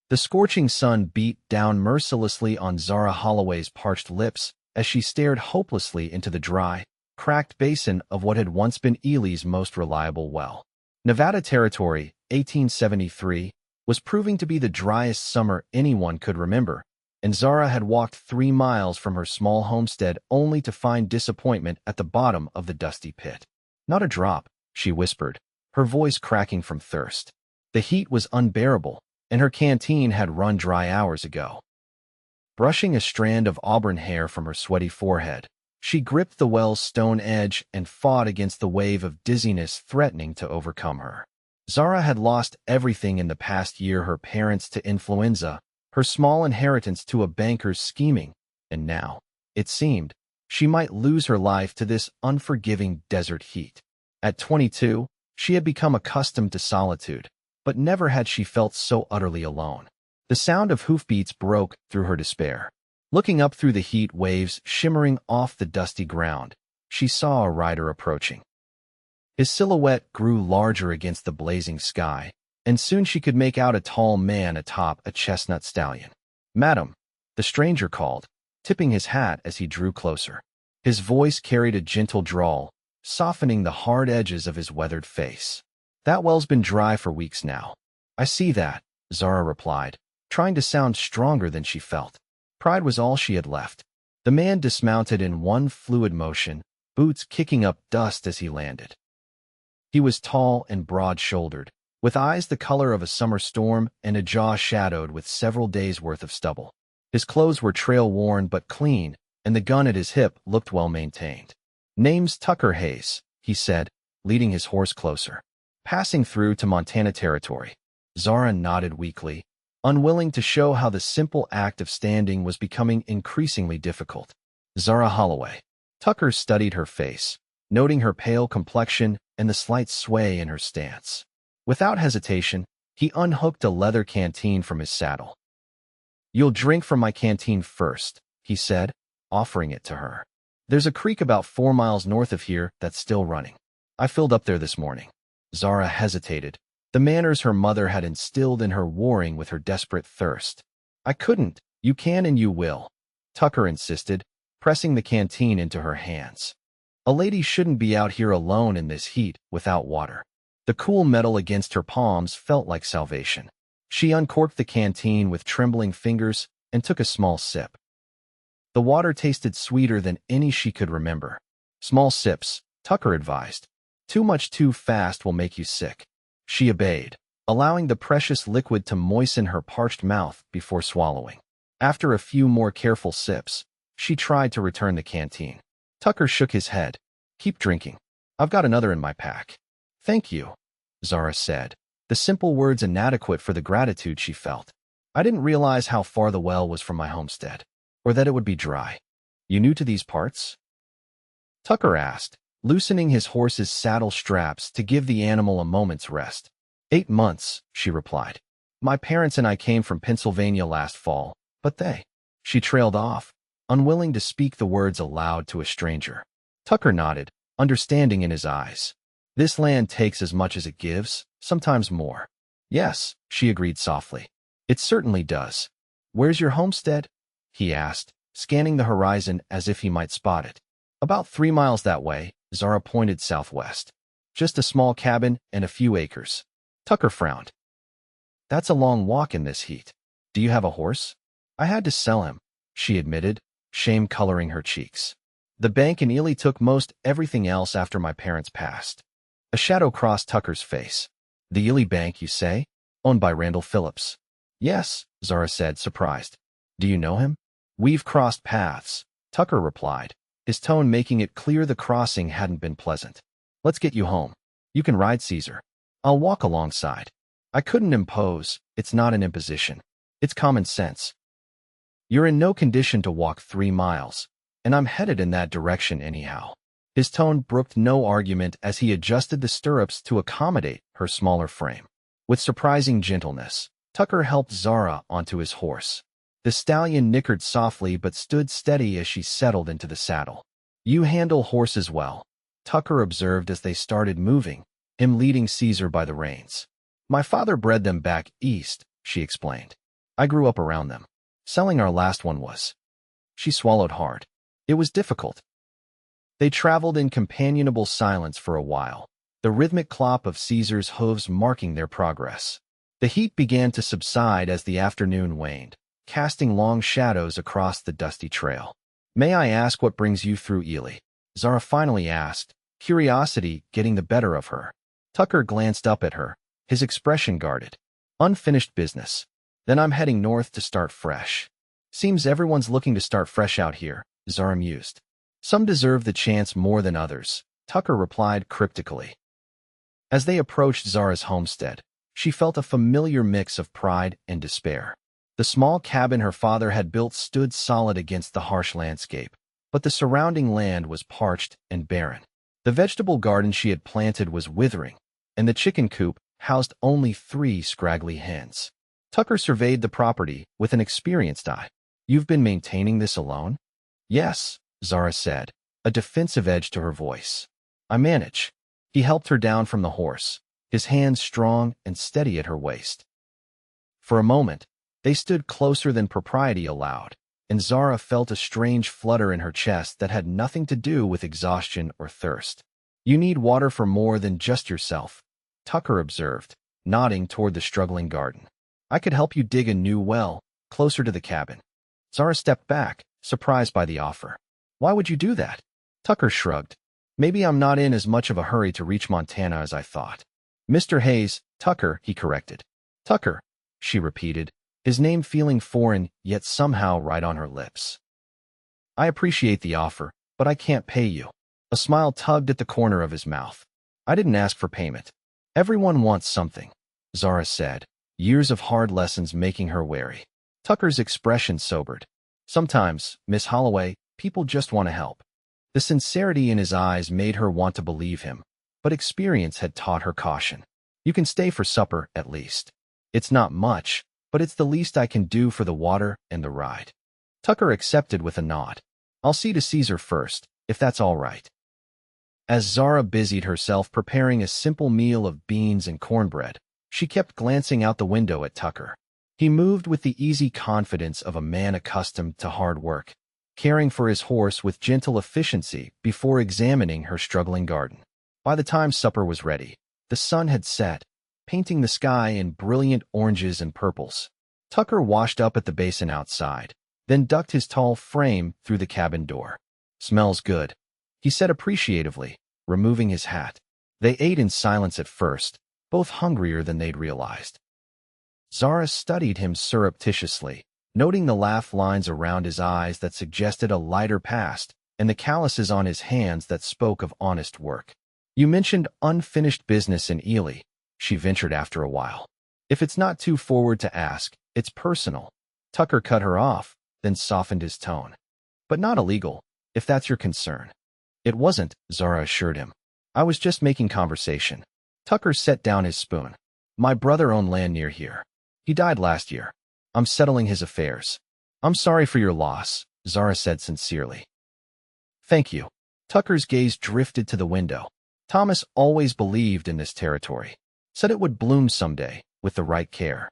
The scorching sun beat down mercilessly on Zara Holloway's parched lips as she stared hopelessly into the dry, cracked basin of what had once been Ely's most reliable well. Nevada Territory, 1873, was proving to be the driest summer anyone could remember, and Zara had walked 3 miles from her small homestead only to find disappointment at the bottom of the dusty pit. "Not a drop," she whispered, her voice cracking from thirst. The heat was unbearable, and her canteen had run dry hours ago. Brushing a strand of auburn hair from her sweaty forehead, she gripped the well's stone edge and fought against the wave of dizziness threatening to overcome her. Zara had lost everything in the past year: her parents to influenza, her small inheritance to a banker's scheming, and now, it seemed, she might lose her life to this unforgiving desert heat. At 22, she had become accustomed to solitude, but never had she felt so utterly alone. The sound of hoofbeats broke through her despair. Looking up through the heat waves shimmering off the dusty ground, she saw a rider approaching. His silhouette grew larger against the blazing sky, and soon she could make out a tall man atop a chestnut stallion. "Madam," the stranger called, tipping his hat as he drew closer. His voice carried a gentle drawl, softening the hard edges of his weathered face. "That well's been dry for weeks now." "I see that," Zara replied, trying to sound stronger than she felt. Pride was all she had left. The man dismounted in one fluid motion, boots kicking up dust as he landed. He was tall and broad-shouldered, with eyes the color of a summer storm and a jaw shadowed with several days' worth of stubble. His clothes were trail-worn but clean, and the gun at his hip looked well-maintained. "Name's Tucker Hayes," he said, leading his horse closer. "Passing through to Montana Territory." Zara nodded weakly, unwilling to show how the simple act of standing was becoming increasingly difficult. "Zara Holloway." Tucker studied her face, noting her pale complexion and the slight sway in her stance. Without hesitation, he unhooked a leather canteen from his saddle. "You'll drink from my canteen first," he said, offering it to her. "There's a creek about 4 miles north of here that's still running. I filled up there this morning." Zara hesitated, the manners her mother had instilled in her warring with her desperate thirst. "I couldn't." "You can and you will," Tucker insisted, pressing the canteen into her hands. "A lady shouldn't be out here alone in this heat without water." The cool metal against her palms felt like salvation. She uncorked the canteen with trembling fingers and took a small sip. The water tasted sweeter than any she could remember. "Small sips," Tucker advised. "Too much too fast will make you sick." She obeyed, allowing the precious liquid to moisten her parched mouth before swallowing. After a few more careful sips, she tried to return the canteen. Tucker shook his head. "Keep drinking. I've got another in my pack." "Thank you," Zara said, the simple words inadequate for the gratitude she felt. "I didn't realize how far the well was from my homestead, or that it would be dry." "You new to these parts?" Tucker asked, loosening his horse's saddle straps to give the animal a moment's rest. 8 months, she replied. "My parents and I came from Pennsylvania last fall, but they—" She trailed off, unwilling to speak the words aloud to a stranger. Tucker nodded, understanding in his eyes. "This land takes as much as it gives, sometimes more." "Yes," she agreed softly. "It certainly does." "Where's your homestead?" he asked, scanning the horizon as if he might spot it. "About 3 miles that way," Zara pointed southwest. "Just a small cabin and a few acres." Tucker frowned. "That's a long walk in this heat. Do you have a horse?" "I had to sell him," she admitted, shame coloring her cheeks. "The bank in Ely took most everything else after my parents passed." A shadow crossed Tucker's face. "The Ely Bank, you say? Owned by Randall Phillips?" "Yes," Zara said, surprised. "Do you know him?" "We've crossed paths," Tucker replied, his tone making it clear the crossing hadn't been pleasant. "Let's get you home. You can ride Caesar. I'll walk alongside." "I couldn't impose. It's not an imposition. It's common sense. You're in no condition to walk 3 miles, and I'm headed in that direction anyhow." His tone brooked no argument as he adjusted the stirrups to accommodate her smaller frame. With surprising gentleness, Tucker helped Zara onto his horse. The stallion nickered softly but stood steady as she settled into the saddle. "You handle horses well," Tucker observed as they started moving, him leading Caesar by the reins. "My father bred them back east," she explained. I grew up around them. Selling our last one was. She swallowed hard. It was difficult. They traveled in companionable silence for a while, the rhythmic clop of Caesar's hooves marking their progress. The heat began to subside as the afternoon waned, casting long shadows across the dusty trail. "May I ask what brings you through Ely?" Zara finally asked, curiosity getting the better of her. Tucker glanced up at her, his expression guarded. "Unfinished business. Then I'm heading north to start fresh." "Seems everyone's looking to start fresh out here," Zara mused. "Some deserve the chance more than others," Tucker replied cryptically. As they approached Zara's homestead, she felt a familiar mix of pride and despair. The small cabin her father had built stood solid against the harsh landscape, but the surrounding land was parched and barren. The vegetable garden she had planted was withering, and the chicken coop housed only 3 scraggly hens. Tucker surveyed the property with an experienced eye. "You've been maintaining this alone?" "Yes," Zara said, a defensive edge to her voice. "I manage." He helped her down from the horse, his hands strong and steady at her waist. For a moment, they stood closer than propriety allowed, and Zara felt a strange flutter in her chest that had nothing to do with exhaustion or thirst. "You need water for more than just yourself," Tucker observed, nodding toward the struggling garden. "I could help you dig a new well, closer to the cabin." Zara stepped back, surprised by the offer. "Why would you do that?" Tucker shrugged. "Maybe I'm not in as much of a hurry to reach Montana as I thought." "Mr. Hayes, Tucker," he corrected. "Tucker," she repeated, his name feeling foreign yet somehow right on her lips. "I appreciate the offer, but I can't pay you." A smile tugged at the corner of his mouth. "I didn't ask for payment." "Everyone wants something," Zara said, years of hard lessons making her wary. Tucker's expression sobered. "Sometimes, Miss Holloway, people just want to help." The sincerity in his eyes made her want to believe him, but experience had taught her caution. "You can stay for supper, at least. It's not much, but it's the least I can do for the water and the ride." Tucker accepted with a nod. "I'll see to Caesar first, if that's all right." As Zara busied herself preparing a simple meal of beans and cornbread, she kept glancing out the window at Tucker. He moved with the easy confidence of a man accustomed to hard work, caring for his horse with gentle efficiency before examining her struggling garden. By the time supper was ready, the sun had set, painting the sky in brilliant oranges and purples. Tucker washed up at the basin outside, then ducked his tall frame through the cabin door. "Smells good," he said appreciatively, removing his hat. They ate in silence at first, both hungrier than they'd realized. Zara studied him surreptitiously, noting the laugh lines around his eyes that suggested a lighter past and the calluses on his hands that spoke of honest work. "You mentioned unfinished business in Ely," she ventured after a while. "If it's not too forward to ask, it's personal." Tucker cut her off, then softened his tone. "But not illegal, if that's your concern." "It wasn't," Zara assured him. "I was just making conversation." Tucker set down his spoon. "My brother owned land near here. He died last year. I'm settling his affairs." "I'm sorry for your loss," Zara said sincerely. "Thank you." Tucker's gaze drifted to the window. "Thomas always believed in this territory. Said it would bloom someday, with the right care."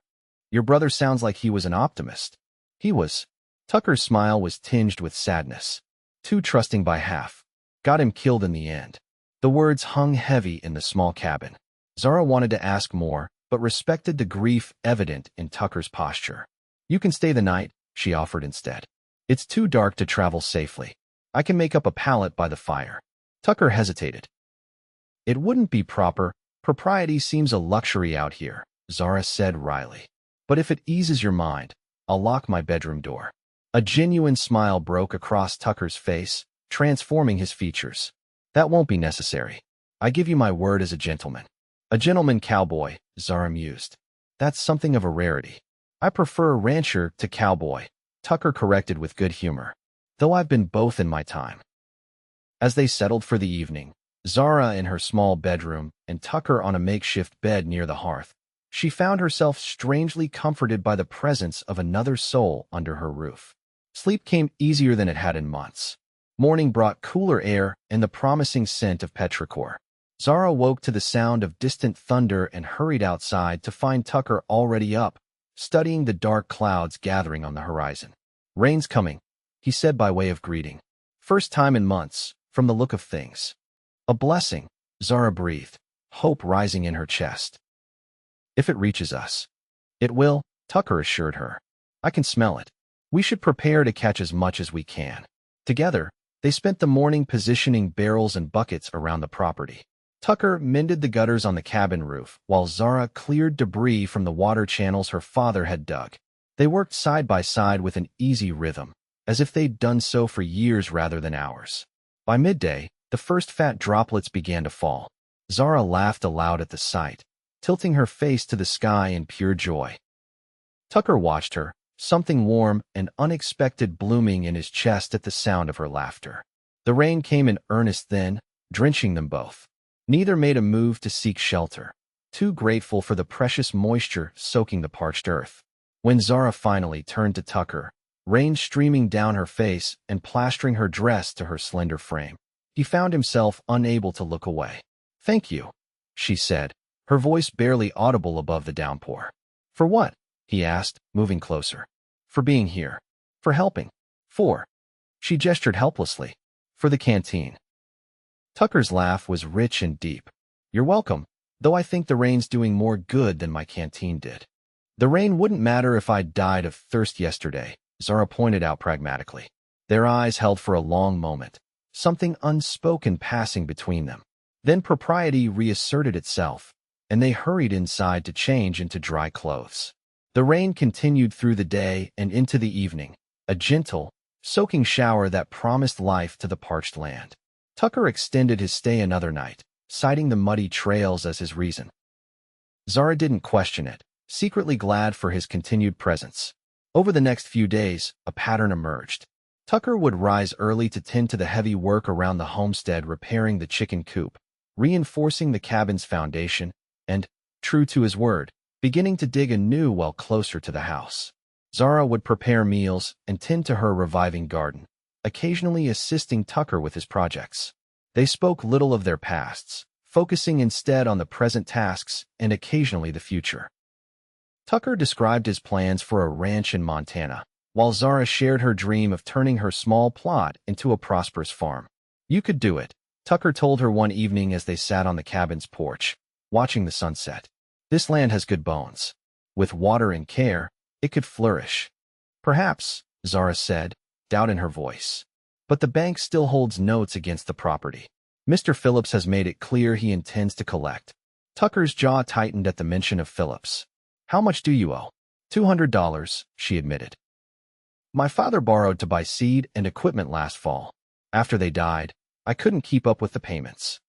"Your brother sounds like he was an optimist." "He was." Tucker's smile was tinged with sadness. "Too trusting by half. Got him killed in the end." The words hung heavy in the small cabin. Zara wanted to ask more, but respected the grief evident in Tucker's posture. "You can stay the night," she offered instead. "It's too dark to travel safely. I can make up a pallet by the fire." Tucker hesitated. "It wouldn't be proper. Propriety seems a luxury out here," Zara said wryly. "But if it eases your mind, I'll lock my bedroom door." A genuine smile broke across Tucker's face, transforming his features. "That won't be necessary. I give you my word as a gentleman." "A gentleman cowboy," Zara mused. "That's something of a rarity." "I prefer rancher to cowboy," Tucker corrected with good humor, "though I've been both in my time." As they settled for the evening, Zara in her small bedroom and Tucker on a makeshift bed near the hearth, she found herself strangely comforted by the presence of another soul under her roof. Sleep came easier than it had in months. Morning brought cooler air and the promising scent of petrichor. Zara woke to the sound of distant thunder and hurried outside to find Tucker already up, studying the dark clouds gathering on the horizon. "Rain's coming," he said by way of greeting. "First time in months, from the look of things." "A blessing," Zara breathed, hope rising in her chest. "If it reaches us." "It will," Tucker assured her. "I can smell it. We should prepare to catch as much as we can." Together, they spent the morning positioning barrels and buckets around the property. Tucker mended the gutters on the cabin roof, while Zara cleared debris from the water channels her father had dug. They worked side by side with an easy rhythm, as if they'd done so for years rather than hours. By midday, the first fat droplets began to fall. Zara laughed aloud at the sight, tilting her face to the sky in pure joy. Tucker watched her, something warm and unexpected blooming in his chest at the sound of her laughter. The rain came in earnest then, drenching them both. Neither made a move to seek shelter, too grateful for the precious moisture soaking the parched earth. When Zara finally turned to Tucker, rain streaming down her face and plastering her dress to her slender frame, he found himself unable to look away. "Thank you," she said, her voice barely audible above the downpour. "For what?" he asked, moving closer. "For being here. For helping. For—" she gestured helplessly. "For the canteen." Tucker's laugh was rich and deep. "You're welcome, though I think the rain's doing more good than my canteen did." "The rain wouldn't matter if I'd died of thirst yesterday," Zara pointed out pragmatically. Their eyes held for a long moment, something unspoken passing between them. Then propriety reasserted itself, and they hurried inside to change into dry clothes. The rain continued through the day and into the evening, a gentle, soaking shower that promised life to the parched land. Tucker extended his stay another night, citing the muddy trails as his reason. Zara didn't question it, secretly glad for his continued presence. Over the next few days, a pattern emerged. Tucker would rise early to tend to the heavy work around the homestead, repairing the chicken coop, reinforcing the cabin's foundation, and, true to his word, beginning to dig a new well closer to the house. Zara would prepare meals and tend to her reviving garden, occasionally assisting Tucker with his projects. They spoke little of their pasts, focusing instead on the present tasks and occasionally the future. Tucker described his plans for a ranch in Montana, while Zara shared her dream of turning her small plot into a prosperous farm. "You could do it," Tucker told her one evening as they sat on the cabin's porch, watching the sunset. "This land has good bones. With water and care, it could flourish." "Perhaps," Zara said, doubt in her voice. "But the bank still holds notes against the property. Mr. Phillips has made it clear he intends to collect." Tucker's jaw tightened at the mention of Phillips. "How much do you owe?" $200, she admitted. "My father borrowed to buy seed and equipment last fall. After they died, I couldn't keep up with the payments."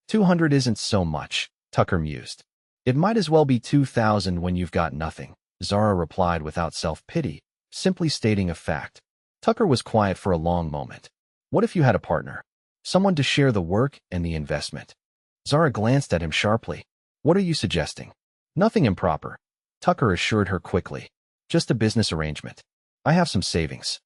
"200 isn't so much," Tucker mused. "It might as well be 2,000 when you've got nothing," Zara replied without self-pity, simply stating a fact. Tucker was quiet for a long moment. "What if you had a partner? Someone to share the work and the investment?" Zara glanced at him sharply. "What are you suggesting?" "Nothing improper," Tucker assured her quickly. "Just a business arrangement. I have some savings.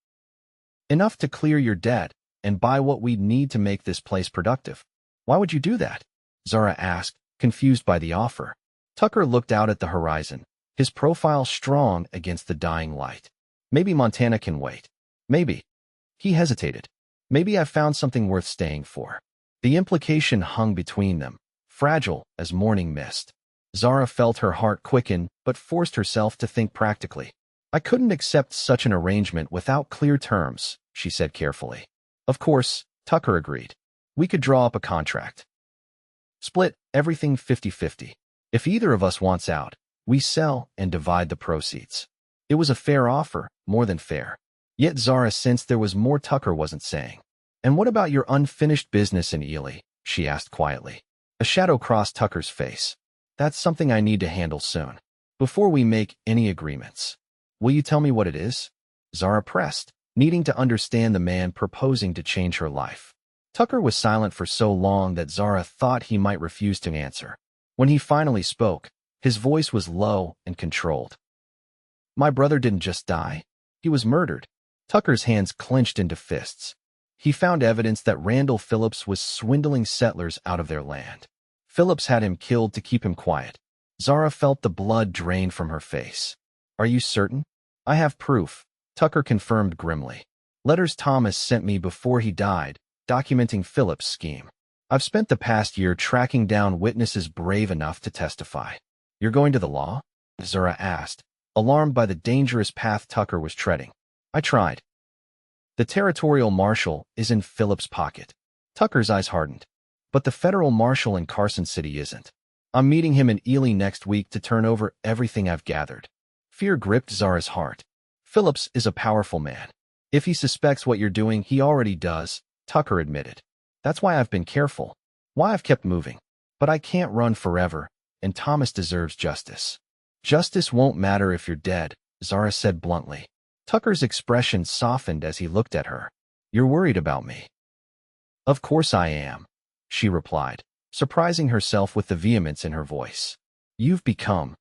Enough to clear your debt and buy what we'd need to make this place productive." "Why would you do that?" Zara asked, confused by the offer. Tucker looked out at the horizon, his profile strong against the dying light. "Maybe Montana can wait. Maybe." He hesitated. "Maybe I've found something worth staying for." The implication hung between them, fragile as morning mist. Zara felt her heart quicken, but forced herself to think practically. "I couldn't accept such an arrangement without clear terms," she said carefully. "Of course," Tucker agreed. "We could draw up a contract. Split everything 50-50. If either of us wants out, we sell and divide the proceeds." It was a fair offer, more than fair. Yet Zara sensed there was more Tucker wasn't saying. "And what about your unfinished business in Ely?" she asked quietly. A shadow crossed Tucker's face. "That's something I need to handle soon. Before we make any agreements." "Will you tell me what it is?" Zara pressed, needing to understand the man proposing to change her life. Tucker was silent for so long that Zara thought he might refuse to answer. When he finally spoke, his voice was low and controlled. "My brother didn't just die. He was murdered." Tucker's hands clenched into fists. He found evidence that Randall Phillips was swindling settlers out of their land. Phillips had him killed to keep him quiet. Zara felt the blood drain from her face. Are you certain? I have proof, Tucker confirmed grimly. Letters Thomas sent me before he died, documenting Philip's scheme. I've spent the past year tracking down witnesses brave enough to testify. You're going to the law? Zara asked, alarmed by the dangerous path Tucker was treading. I tried. The territorial marshal is in Philip's pocket. Tucker's eyes hardened. But the federal marshal in Carson City isn't. I'm meeting him in Ely next week to turn over everything I've gathered. Fear gripped Zara's heart. Phillips is a powerful man. If he suspects what you're doing, he already does, Tucker admitted. That's why I've been careful. Why I've kept moving. But I can't run forever, and Thomas deserves justice. Justice won't matter if you're dead, Zara said bluntly. Tucker's expression softened as he looked at her. You're worried about me. Of course I am, she replied, surprising herself with the vehemence in her voice. You've become,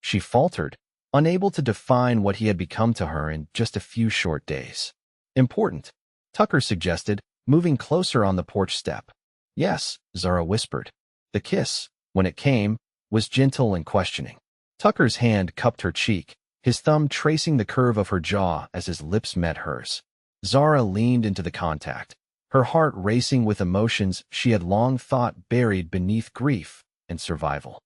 she faltered, unable to define what he had become to her in just a few short days. Important, Tucker suggested, moving closer on the porch step. Yes, Zara whispered. The kiss, when it came, was gentle and questioning. Tucker's hand cupped her cheek, his thumb tracing the curve of her jaw as his lips met hers. Zara leaned into the contact, her heart racing with emotions she had long thought buried beneath grief and survival.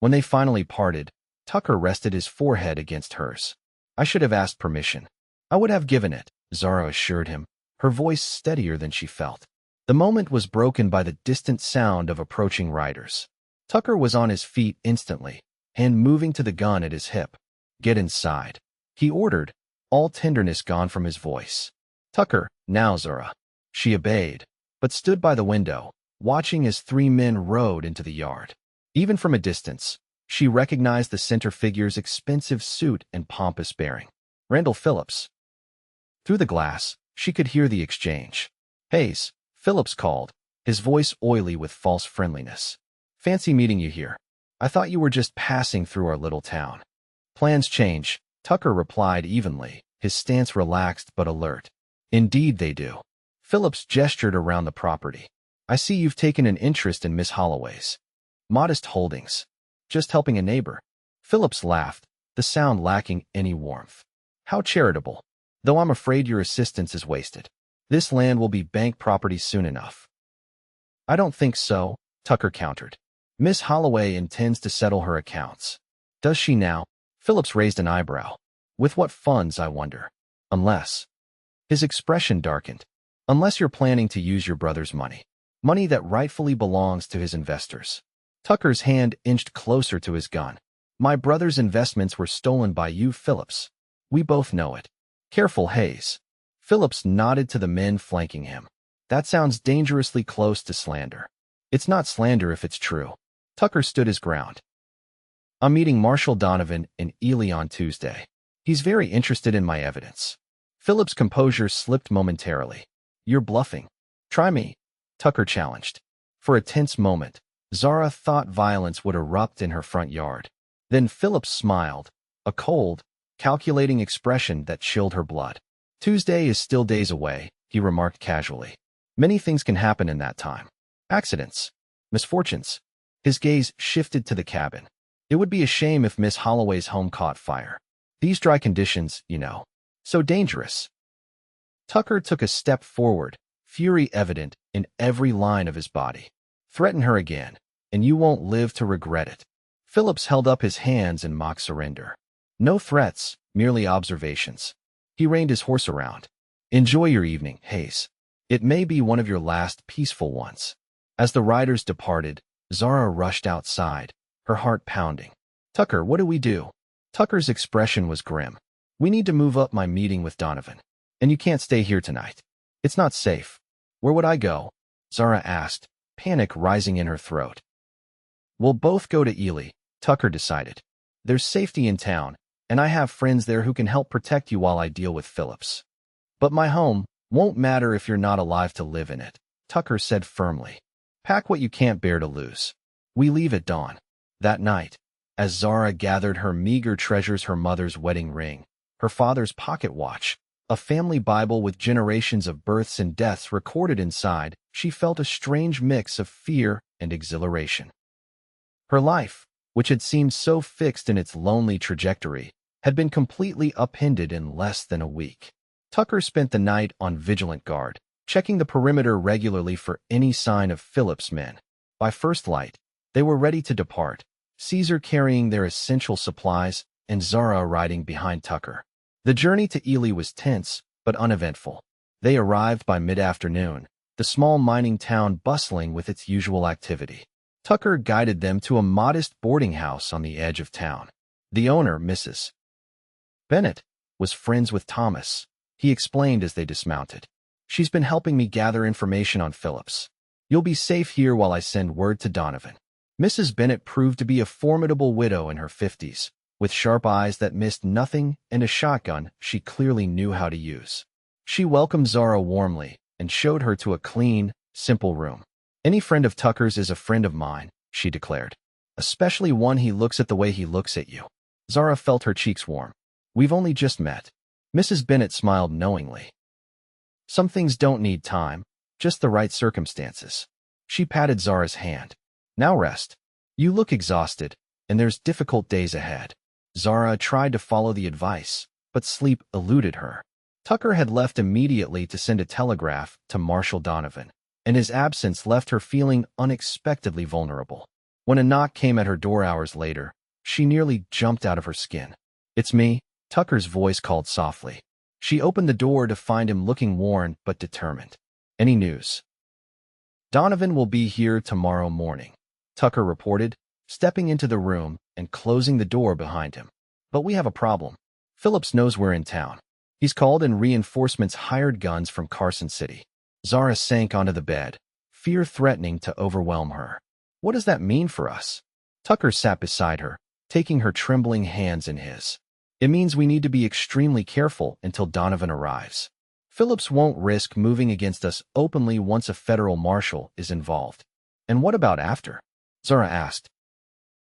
When they finally parted, Tucker rested his forehead against hers. I should have asked permission. I would have given it, Zara assured him, her voice steadier than she felt. The moment was broken by the distant sound of approaching riders. Tucker was on his feet instantly, hand moving to the gun at his hip. Get inside, he ordered, all tenderness gone from his voice. Tucker, now Zara. She obeyed, but stood by the window, watching as 3 men rode into the yard. Even from a distance, she recognized the center figure's expensive suit and pompous bearing. Randall Phillips. Through the glass, she could hear the exchange. Hayes, Phillips called, his voice oily with false friendliness. Fancy meeting you here. I thought you were just passing through our little town. Plans change, Tucker replied evenly, his stance relaxed but alert. Indeed they do. Phillips gestured around the property. I see you've taken an interest in Miss Holloway's. Modest holdings. Just helping a neighbor. Phillips laughed, the sound lacking any warmth. How charitable. Though I'm afraid your assistance is wasted. This land will be bank property soon enough. I don't think so, Tucker countered. Miss Holloway intends to settle her accounts. Does she now? Phillips raised an eyebrow. With what funds, I wonder? Unless. His expression darkened. Unless you're planning to use your brother's money. Money that rightfully belongs to his investors. Tucker's hand inched closer to his gun. My brother's investments were stolen by you, Phillips. We both know it. Careful, Hayes. Phillips nodded to the men flanking him. That sounds dangerously close to slander. It's not slander if it's true. Tucker stood his ground. I'm meeting Marshal Donovan in Ely on Tuesday. He's very interested in my evidence. Phillips' composure slipped momentarily. You're bluffing. Try me, Tucker challenged. For a tense moment, Zara thought violence would erupt in her front yard. Then Phillips smiled, a cold, calculating expression that chilled her blood. Tuesday is still days away, he remarked casually. Many things can happen in that time. Accidents. Misfortunes. His gaze shifted to the cabin. It would be a shame if Miss Holloway's home caught fire. These dry conditions, you know. So dangerous. Tucker took a step forward, fury evident in every line of his body. Threaten her again, and you won't live to regret it. Phillips held up his hands in mock surrender. No threats, merely observations. He reined his horse around. Enjoy your evening, Hayes. It may be one of your last peaceful ones. As the riders departed, Zara rushed outside, her heart pounding. Tucker, what do we do? Tucker's expression was grim. We need to move up my meeting with Donovan. And you can't stay here tonight. It's not safe. Where would I go? Zara asked, panic rising in her throat. We'll both go to Ely, Tucker decided. There's safety in town, and I have friends there who can help protect you while I deal with Phillips. But my home won't matter if you're not alive to live in it, Tucker said firmly. Pack what you can't bear to lose. We leave at dawn. That night, as Zara gathered her meager treasures, her mother's wedding ring, her father's pocket watch, a family Bible with generations of births and deaths recorded inside, she felt a strange mix of fear and exhilaration. Her life, which had seemed so fixed in its lonely trajectory, had been completely upended in less than a week. Tucker spent the night on vigilant guard, checking the perimeter regularly for any sign of Philip's men. By first light, they were ready to depart, Caesar carrying their essential supplies and Zara riding behind Tucker. The journey to Ely was tense, but uneventful. They arrived by mid-afternoon, the small mining town bustling with its usual activity. Tucker guided them to a modest boarding house on the edge of town. The owner, Mrs. Bennett, was friends with Thomas, he explained as they dismounted. She's been helping me gather information on Phillips. You'll be safe here while I send word to Donovan. Mrs. Bennett proved to be a formidable widow in her 50s, with sharp eyes that missed nothing and a shotgun she clearly knew how to use. She welcomed Zara warmly and showed her to a clean, simple room. Any friend of Tucker's is a friend of mine, she declared. Especially one he looks at the way he looks at you. Zara felt her cheeks warm. We've only just met. Mrs. Bennett smiled knowingly. Some things don't need time, just the right circumstances. She patted Zara's hand. Now rest. You look exhausted, and there's difficult days ahead. Zara tried to follow the advice, but sleep eluded her. Tucker had left immediately to send a telegraph to Marshal Donovan, and his absence left her feeling unexpectedly vulnerable. When a knock came at her door hours later, she nearly jumped out of her skin. It's me, Tucker's voice called softly. She opened the door to find him looking worn but determined. Any news? Donovan will be here tomorrow morning, Tucker reported, stepping into the room and closing the door behind him. But we have a problem. Phillips knows we're in town. He's called in reinforcements hired guns from Carson City. Zara sank onto the bed, fear threatening to overwhelm her. What does that mean for us? Tucker sat beside her, taking her trembling hands in his. It means we need to be extremely careful until Donovan arrives. Phillips won't risk moving against us openly once a federal marshal is involved. And what about after? Zara asked.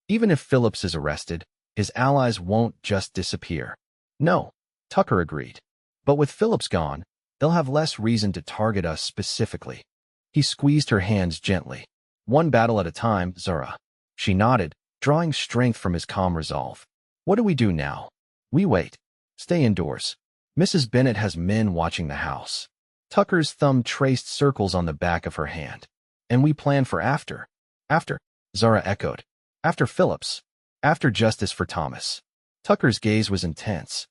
Even if Phillips is arrested, his allies won't just disappear. No, Tucker agreed. But with Phillips gone, they'll have less reason to target us specifically. He squeezed her hands gently. One battle at a time, Zara. She nodded, drawing strength from his calm resolve. What do we do now? We wait. Stay indoors. Mrs. Bennett has men watching the house. Tucker's thumb traced circles on the back of her hand. And we plan for after. After, Zara echoed. After Phillips. After justice for Thomas. Tucker's gaze was intense.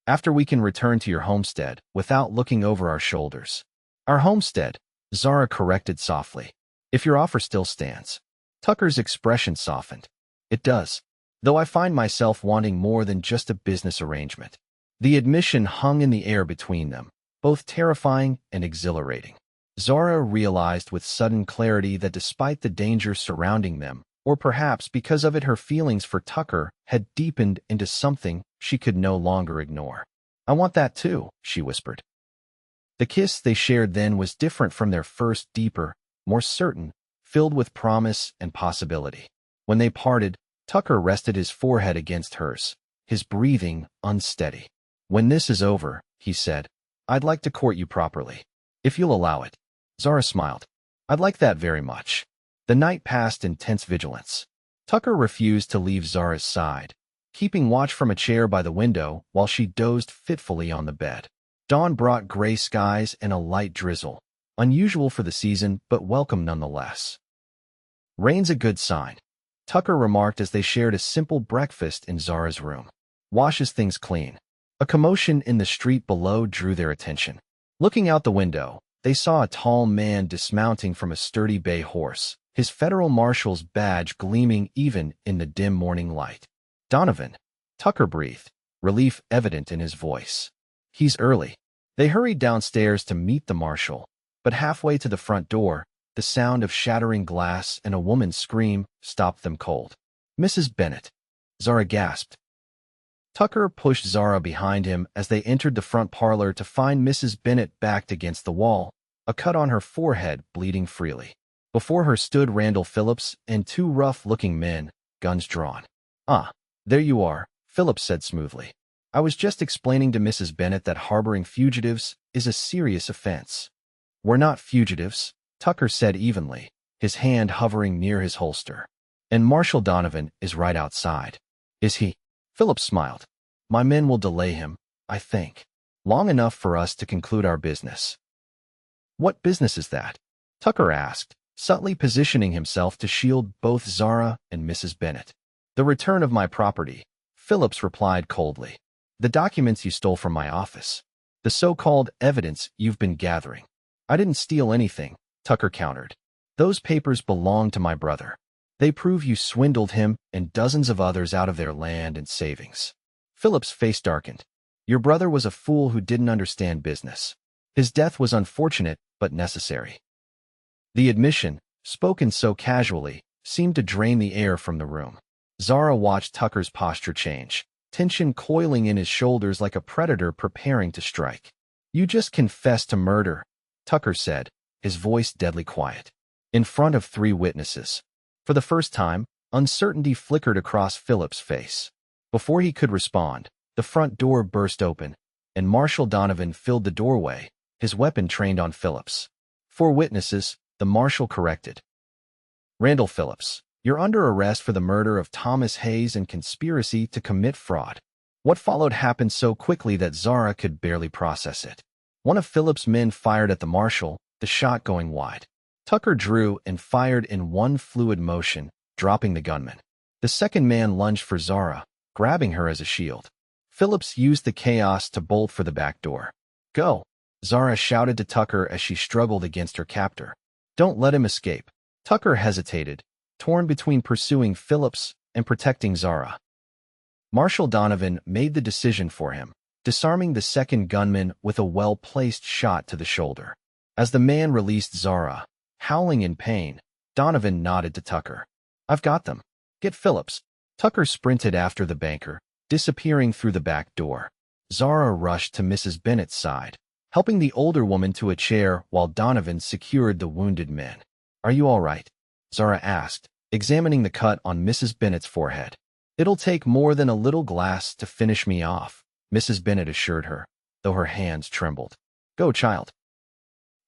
After we can return to your homestead without looking over our shoulders. Our homestead, Zara corrected softly. If your offer still stands. Tucker's expression softened. It does. Though I find myself wanting more than just a business arrangement. The admission hung in the air between them, both terrifying and exhilarating. Zara realized with sudden clarity that despite the danger surrounding them, or perhaps because of it her feelings for Tucker had deepened into something she could no longer ignore. I want that too, she whispered. The kiss they shared then was different from their first, deeper, more certain, filled with promise and possibility. When they parted, Tucker rested his forehead against hers, his breathing unsteady. When this is over, he said, I'd like to court you properly. If you'll allow it. Zara smiled. I'd like that very much. The night passed in tense vigilance. Tucker refused to leave Zara's side, keeping watch from a chair by the window while she dozed fitfully on the bed. Dawn brought gray skies and a light drizzle, unusual for the season but welcome nonetheless. Rain's a good sign, Tucker remarked as they shared a simple breakfast in Zara's room. Washes things clean. A commotion in the street below drew their attention. Looking out the window, they saw a tall man dismounting from a sturdy bay horse, his federal marshal's badge gleaming even in the dim morning light. Donovan, Tucker breathed, relief evident in his voice. He's early. They hurried downstairs to meet the marshal, but halfway to the front door, the sound of shattering glass and a woman's scream stopped them cold. Mrs. Bennett. Zara gasped. Tucker pushed Zara behind him as they entered the front parlor to find Mrs. Bennett backed against the wall, a cut on her forehead bleeding freely. Before her stood Randall Phillips and two rough-looking men, guns drawn. Ah, there you are, Phillips said smoothly. I was just explaining to Mrs. Bennett that harboring fugitives is a serious offense. We're not fugitives, Tucker said evenly, his hand hovering near his holster. And Marshal Donovan is right outside. Is he? Phillips smiled. My men will delay him, I think, long enough for us to conclude our business. What business is that? Tucker asked, subtly positioning himself to shield both Zara and Mrs. Bennet. The return of my property, Phillips replied coldly. The documents you stole from my office. The so-called evidence you've been gathering. I didn't steal anything, Tucker countered. Those papers belong to my brother. They prove you swindled him and dozens of others out of their land and savings. Phillips' face darkened. Your brother was a fool who didn't understand business. His death was unfortunate, but necessary. The admission, spoken so casually, seemed to drain the air from the room. Zara watched Tucker's posture change, tension coiling in his shoulders like a predator preparing to strike. You just confessed to murder, Tucker said, his voice deadly quiet. In front of 3 witnesses. For the first time, uncertainty flickered across Phillips' face. Before he could respond, the front door burst open, and Marshal Donovan filled the doorway, his weapon trained on Phillips. 4 witnesses, the marshal corrected. Randall Phillips, you're under arrest for the murder of Thomas Hayes and conspiracy to commit fraud. What followed happened so quickly that Zara could barely process it. One of Phillips' men fired at the marshal, the shot going wide. Tucker drew and fired in one fluid motion, dropping the gunman. The second man lunged for Zara, grabbing her as a shield. Phillips used the chaos to bolt for the back door. Go, Zara shouted to Tucker as she struggled against her captor. Don't let him escape. Tucker hesitated, torn between pursuing Phillips and protecting Zara. Marshal Donovan made the decision for him, disarming the second gunman with a well-placed shot to the shoulder. As the man released Zara, howling in pain, Donovan nodded to Tucker. I've got them. Get Phillips. Tucker sprinted after the banker, disappearing through the back door. Zara rushed to Mrs. Bennet's side, helping the older woman to a chair while Donovan secured the wounded men. Are you all right? Zara asked, examining the cut on Mrs. Bennet's forehead. It'll take more than a little glass to finish me off, Mrs. Bennet assured her, though her hands trembled. Go, child.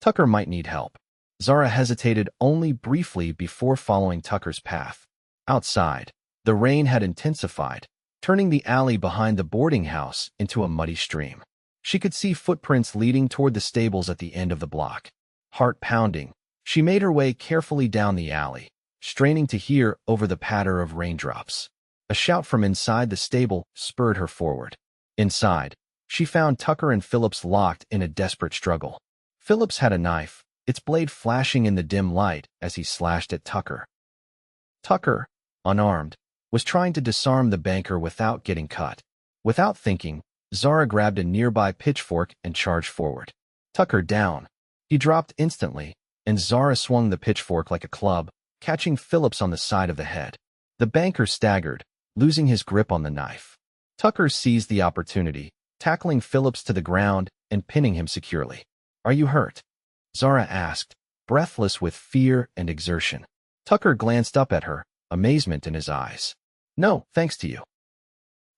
Tucker might need help. Zara hesitated only briefly before following Tucker's path. Outside, the rain had intensified, turning the alley behind the boarding house into a muddy stream. She could see footprints leading toward the stables at the end of the block. Heart pounding, she made her way carefully down the alley, straining to hear over the patter of raindrops. A shout from inside the stable spurred her forward. Inside, she found Tucker and Phillips locked in a desperate struggle. Phillips had a knife, its blade flashing in the dim light as he slashed at Tucker. Tucker, unarmed, was trying to disarm the banker without getting cut. Without thinking, Zara grabbed a nearby pitchfork and charged forward. Tucker down. He dropped instantly, and Zara swung the pitchfork like a club, catching Phillips on the side of the head. The banker staggered, losing his grip on the knife. Tucker seized the opportunity, tackling Phillips to the ground and pinning him securely. Are you hurt? Zara asked, breathless with fear and exertion. Tucker glanced up at her, amazement in his eyes. No, thanks to you.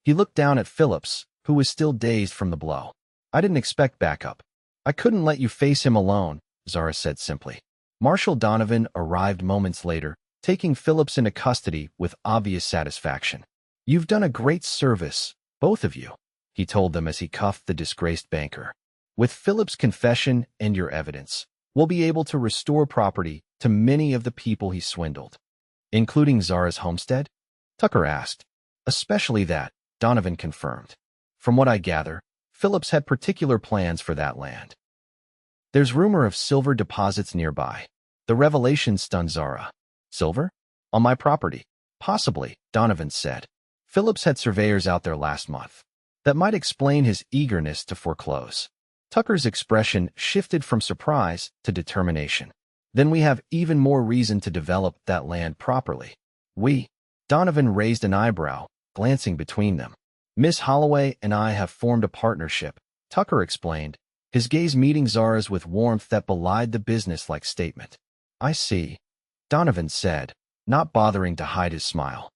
He looked down at Phillips, who was still dazed from the blow. I didn't expect backup. I couldn't let you face him alone, Zara said simply. Marshal Donovan arrived moments later, taking Phillips into custody with obvious satisfaction. You've done a great service, both of you, he told them as he cuffed the disgraced banker. With Phillips' confession and your evidence, we'll be able to restore property to many of the people he swindled. Including Zara's homestead? Tucker asked. Especially that, Donovan confirmed. From what I gather, Phillips had particular plans for that land. There's rumor of silver deposits nearby. The revelation stunned Zara. Silver? On my property? Possibly, Donovan said. Phillips had surveyors out there last month. That might explain his eagerness to foreclose. Tucker's expression shifted from surprise to determination. Then we have even more reason to develop that land properly. Donovan raised an eyebrow, glancing between them. Miss Holloway and I have formed a partnership, Tucker explained, his gaze meeting Zara's with warmth that belied the business-like statement. I see, Donovan said, not bothering to hide his smile.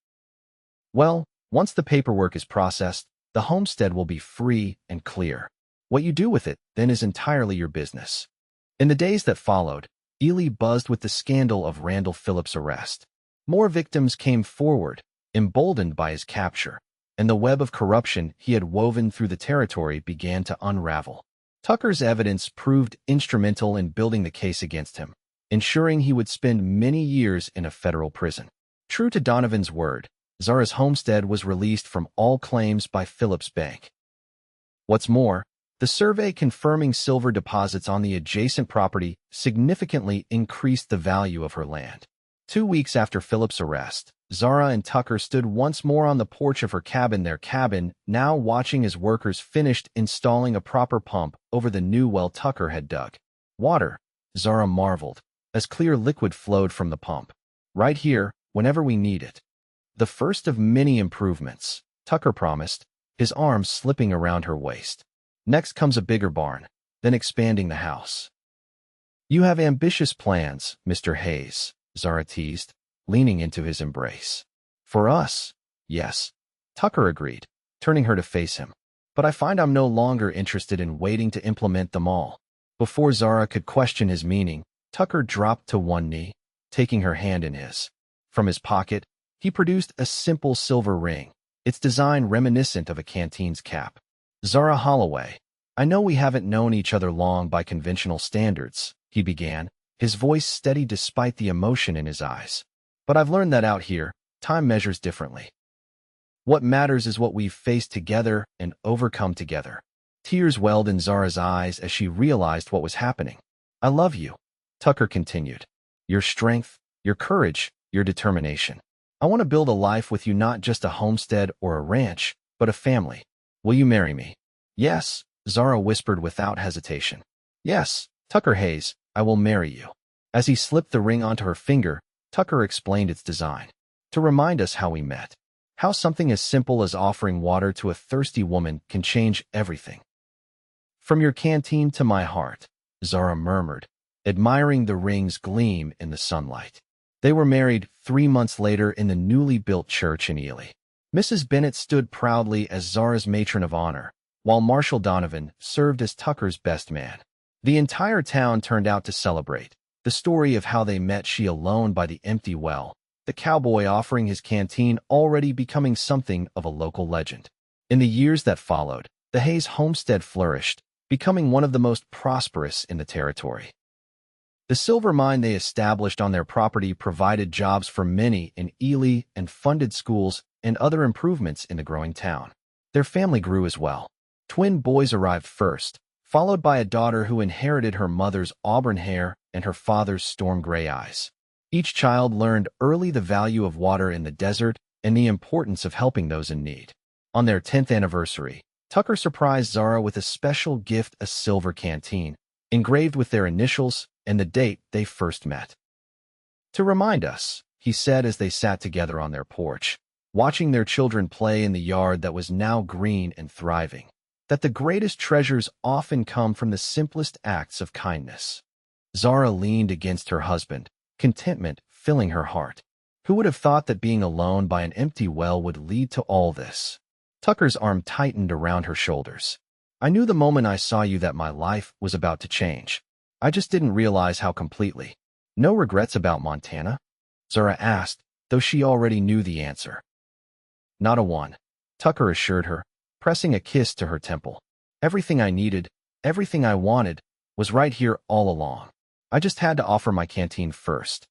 Well, once the paperwork is processed, the homestead will be free and clear. What you do with it, then, is entirely your business. In the days that followed, Ely buzzed with the scandal of Randall Phillips' arrest. More victims came forward, emboldened by his capture, and the web of corruption he had woven through the territory began to unravel. Tucker's evidence proved instrumental in building the case against him, ensuring he would spend many years in a federal prison. True to Donovan's word, Zara's homestead was released from all claims by Phillips Bank. What's more, the survey confirming silver deposits on the adjacent property significantly increased the value of her land. 2 weeks after Phillips' arrest, Zara and Tucker stood once more on the porch of her cabin, now watching as workers finished installing a proper pump over the new well Tucker had dug. Water, Zara marveled, as clear liquid flowed from the pump. Right here, whenever we need it. The first of many improvements, Tucker promised, his arms slipping around her waist. Next comes a bigger barn, then expanding the house. You have ambitious plans, Mr. Hayes, Zara teased, leaning into his embrace. For us, yes, Tucker agreed, turning her to face him. But I find I'm no longer interested in waiting to implement them all. Before Zara could question his meaning, Tucker dropped to one knee, taking her hand in his. From his pocket, he produced a simple silver ring, its design reminiscent of a Canteen's cap. Zara Holloway, I know we haven't known each other long by conventional standards, he began, his voice steady despite the emotion in his eyes. But I've learned that out here, time measures differently. What matters is what we've faced together and overcome together. Tears welled in Zara's eyes as she realized what was happening. I love you, Tucker continued. Your strength, your courage, your determination. I want to build a life with you, not just a homestead or a ranch, but a family. Will you marry me? Yes, Zara whispered without hesitation. Yes, Tucker Hayes, I will marry you. As he slipped the ring onto her finger, Tucker explained its design. To remind us how we met. How something as simple as offering water to a thirsty woman can change everything. From your canteen to my heart, Zara murmured, admiring the ring's gleam in the sunlight. They were married 3 months later in the newly built church in Ely. Mrs. Bennett stood proudly as Zara's matron of honor, while Marshall Donovan served as Tucker's best man. The entire town turned out to celebrate, the story of how they met, she alone by the empty well, the cowboy offering his canteen already becoming something of a local legend. In the years that followed, the Hayes homestead flourished, becoming one of the most prosperous in the territory. The silver mine they established on their property provided jobs for many in Ely and funded schools and other improvements in the growing town. Their family grew as well. Twin boys arrived first, followed by a daughter who inherited her mother's auburn hair and her father's storm gray eyes. Each child learned early the value of water in the desert and the importance of helping those in need. On their 10th anniversary, Tucker surprised Zara with a special gift, a silver canteen, engraved with their initials and the date they first met. To remind us, he said as they sat together on their porch, watching their children play in the yard that was now green and thriving, that the greatest treasures often come from the simplest acts of kindness. Zara leaned against her husband, contentment filling her heart. Who would have thought that being alone by an empty well would lead to all this? Tucker's arm tightened around her shoulders. I knew the moment I saw you that my life was about to change. I just didn't realize how completely. No regrets about Montana? Zara asked, though she already knew the answer. Not a one, Tucker assured her, pressing a kiss to her temple. Everything I needed, everything I wanted, was right here all along. I just had to offer my canteen first.